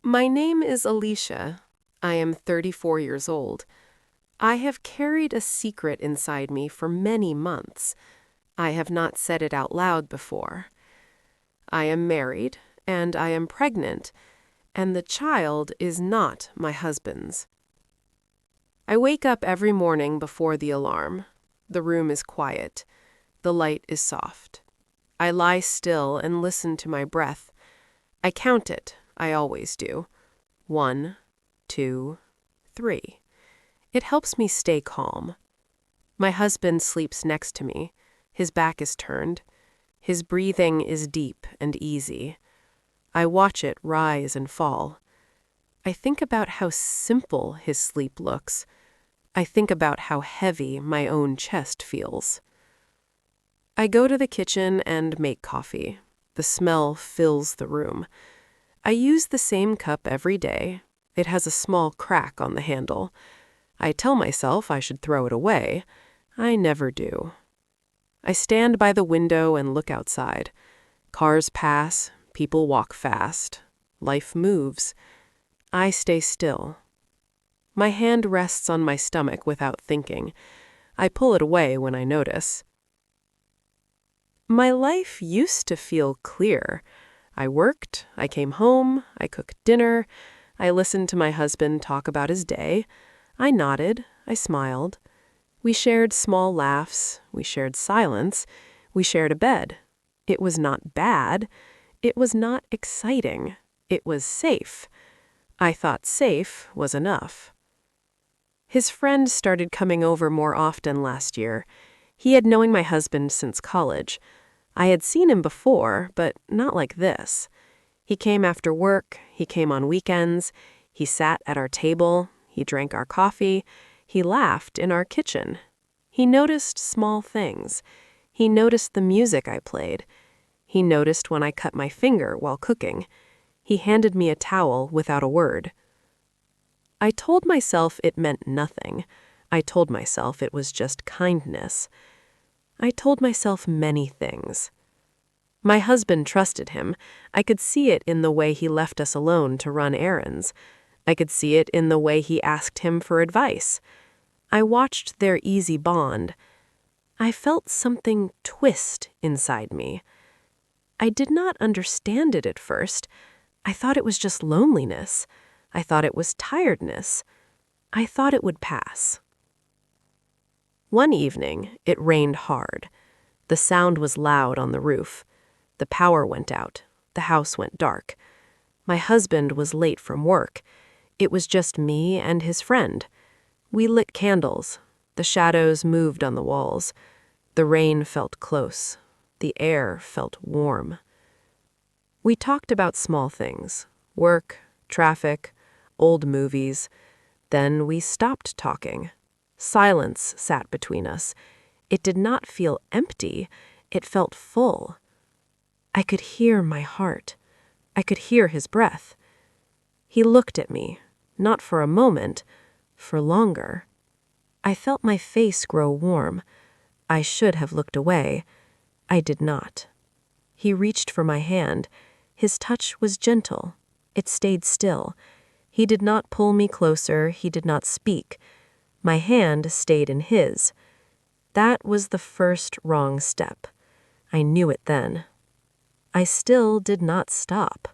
My name is Alecia. I am 34 years old. I have carried a secret inside me for many months. I have not said it out loud before. I am married, and I am pregnant, and the child is not my husband's. I wake up every morning before the alarm. The room is quiet. The light is soft. I lie still and listen to my breath. I count it. I always do. 1, 2, 3. It helps me stay calm. My husband sleeps next to me. His back is turned. His breathing is deep and easy. I watch it rise and fall. I think about how simple his sleep looks. I think about how heavy my own chest feels. I go to the kitchen and make coffee. The smell fills the room. I use the same cup every day. It has a small crack on the handle. I tell myself I should throw it away. I never do. I stand by the window and look outside. Cars pass. People walk fast. Life moves. I stay still. My hand rests on my stomach without thinking. I pull it away when I notice. My life used to feel clear. I worked, I came home, I cooked dinner, I listened to my husband talk about his day. I nodded, I smiled. We shared small laughs, we shared silence, we shared a bed. It was not bad, it was not exciting, it was safe. I thought safe was enough. His friend started coming over more often last year. He had known my husband since college. I had seen him before, but not like this. He came after work, he came on weekends, he sat at our table, he drank our coffee, he laughed in our kitchen. He noticed small things. He noticed the music I played. He noticed when I cut my finger while cooking. He handed me a towel without a word. I told myself it meant nothing. I told myself it was just kindness. I told myself many things. My husband trusted him. I could see it in the way he left us alone to run errands. I could see it in the way he asked him for advice. I watched their easy bond. I felt something twist inside me. I did not understand it at first. I thought it was just loneliness. I thought it was tiredness. I thought it would pass. One evening, it rained hard. The sound was loud on the roof. The power went out. The house went dark. My husband was late from work. It was just me and his friend. We lit candles. The shadows moved on the walls. The rain felt close. The air felt warm. We talked about small things: work, traffic, old movies. Then we stopped talking. Silence sat between us. It did not feel empty. It felt full. I could hear my heart. I could hear his breath. He looked at me, not for a moment, for longer. I felt my face grow warm. I should have looked away. I did not. He reached for my hand. His touch was gentle. It stayed still. He did not pull me closer. He did not speak. My hand stayed in his. That was the first wrong step. I knew it then. I still did not stop.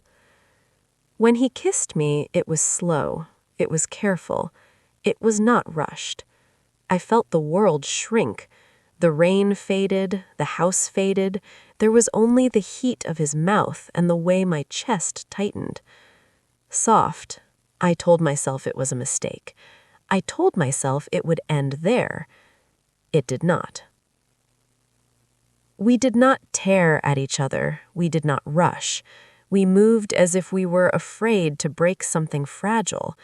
When he kissed me, it was slow. It was careful. It was not rushed. I felt the world shrink. The rain faded. The house faded. There was only the heat of his mouth and the way my chest tightened. Soft. I told myself it was a mistake. I told myself it would end there. It did not. We did not tear at each other. We did not rush. We moved as if we were afraid to break something fragile.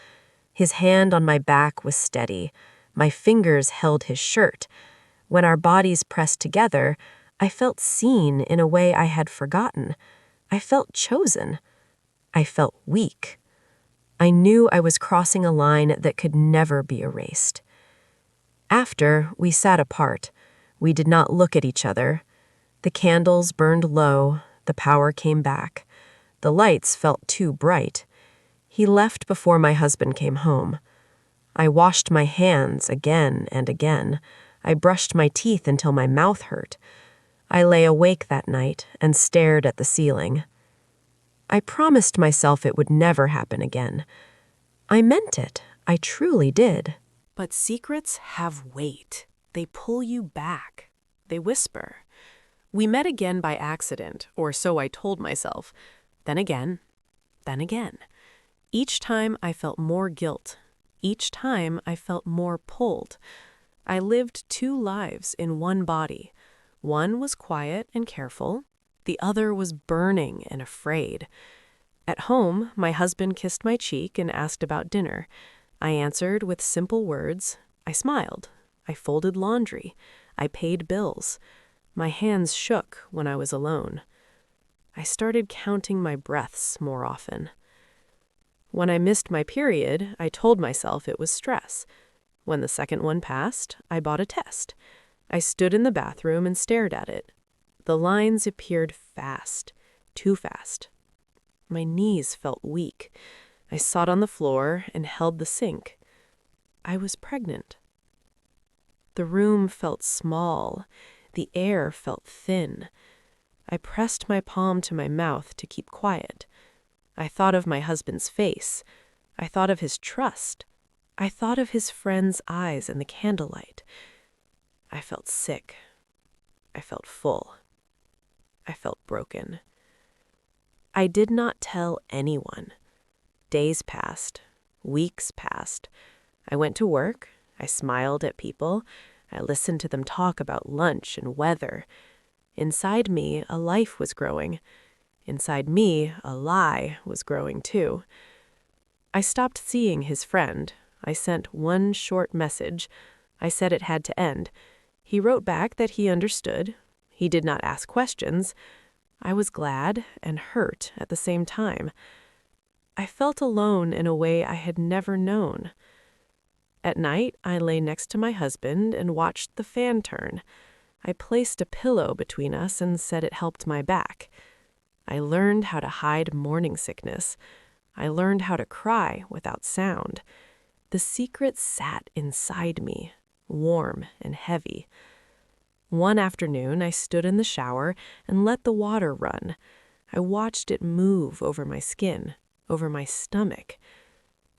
His hand on my back was steady. My fingers held his shirt. When our bodies pressed together, I felt seen in a way I had forgotten. I felt chosen. I felt weak. I knew I was crossing a line that could never be erased. After, we sat apart. We did not look at each other. The candles burned low. The power came back. The lights felt too bright. He left before my husband came home. I washed my hands again and again. I brushed my teeth until my mouth hurt. I lay awake that night and stared at the ceiling. I promised myself it would never happen again. I meant it. I truly did. But secrets have weight. They pull you back. They whisper. We met again by accident, or so I told myself. Then again. Then again. Each time I felt more guilt. Each time I felt more pulled. I lived two lives in one body. One was quiet and careful. The other was burning and afraid. At home, my husband kissed my cheek and asked about dinner. I answered with simple words. I smiled. I folded laundry. I paid bills. My hands shook when I was alone. I started counting my breaths more often. When I missed my period, I told myself it was stress. When the second one passed, I bought a test. I stood in the bathroom and stared at it. The lines appeared fast, too fast. My knees felt weak. I sat on the floor and held the sink. I was pregnant. The room felt small. The air felt thin. I pressed my palm to my mouth to keep quiet. I thought of my husband's face. I thought of his trust. I thought of his friend's eyes in the candlelight. I felt sick. I felt full. I felt broken. I did not tell anyone. Days passed. Weeks passed. I went to work. I smiled at people. I listened to them talk about lunch and weather. Inside me, a life was growing. Inside me, a lie was growing too. I stopped seeing his friend. I sent one short message. I said it had to end. He wrote back that he understood. He did not ask questions. I was glad and hurt at the same time. I felt alone in a way I had never known. At night, I lay next to my husband and watched the fan turn. I placed a pillow between us and said it helped my back. I learned how to hide morning sickness. I learned how to cry without sound. The secret sat inside me, warm and heavy. One afternoon, I stood in the shower and let the water run. I watched it move over my skin, over my stomach.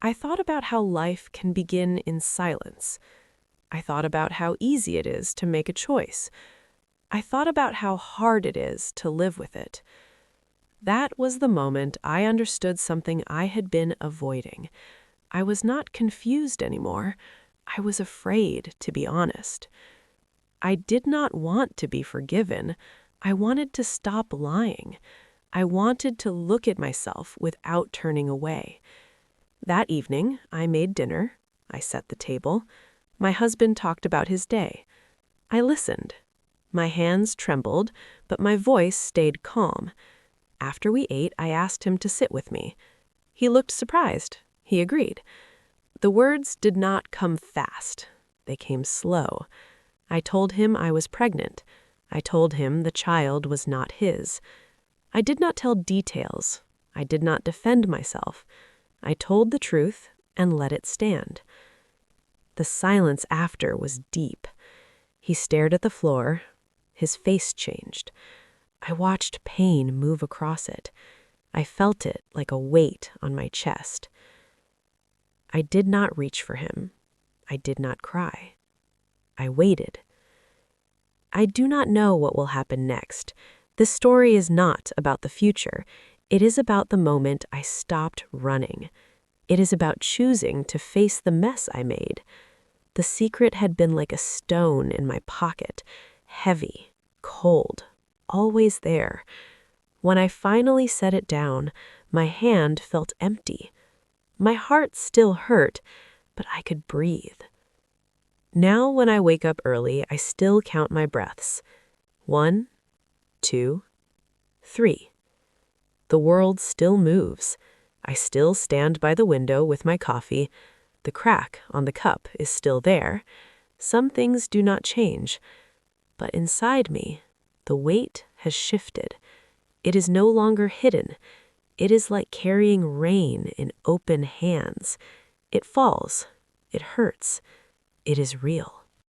I thought about how life can begin in silence. I thought about how easy it is to make a choice. I thought about how hard it is to live with it. That was the moment I understood something I had been avoiding. I was not confused anymore. I was afraid, to be honest. I did not want to be forgiven. I wanted to stop lying. I wanted to look at myself without turning away. That evening, I made dinner. I set the table. My husband talked about his day. I listened. My hands trembled, but my voice stayed calm. After we ate, I asked him to sit with me. He looked surprised. He agreed. The words did not come fast. They came slow. I told him I was pregnant. I told him the child was not his. I did not tell details. I did not defend myself. I told the truth and let it stand. The silence after was deep. He stared at the floor. His face changed. I watched pain move across it. I felt it like a weight on my chest. I did not reach for him. I did not cry. I waited. I do not know what will happen next. This story is not about the future. It is about the moment I stopped running. It is about choosing to face the mess I made. The secret had been like a stone in my pocket, heavy, cold, always there. When I finally set it down, my hand felt empty. My heart still hurt, but I could breathe. Now when I wake up early, I still count my breaths. 1, 2, 3. The world still moves. I still stand by the window with my coffee. The crack on the cup is still there. Some things do not change. But inside me, the weight has shifted. It is no longer hidden. It is like carrying rain in open hands. It falls. It hurts. It is real.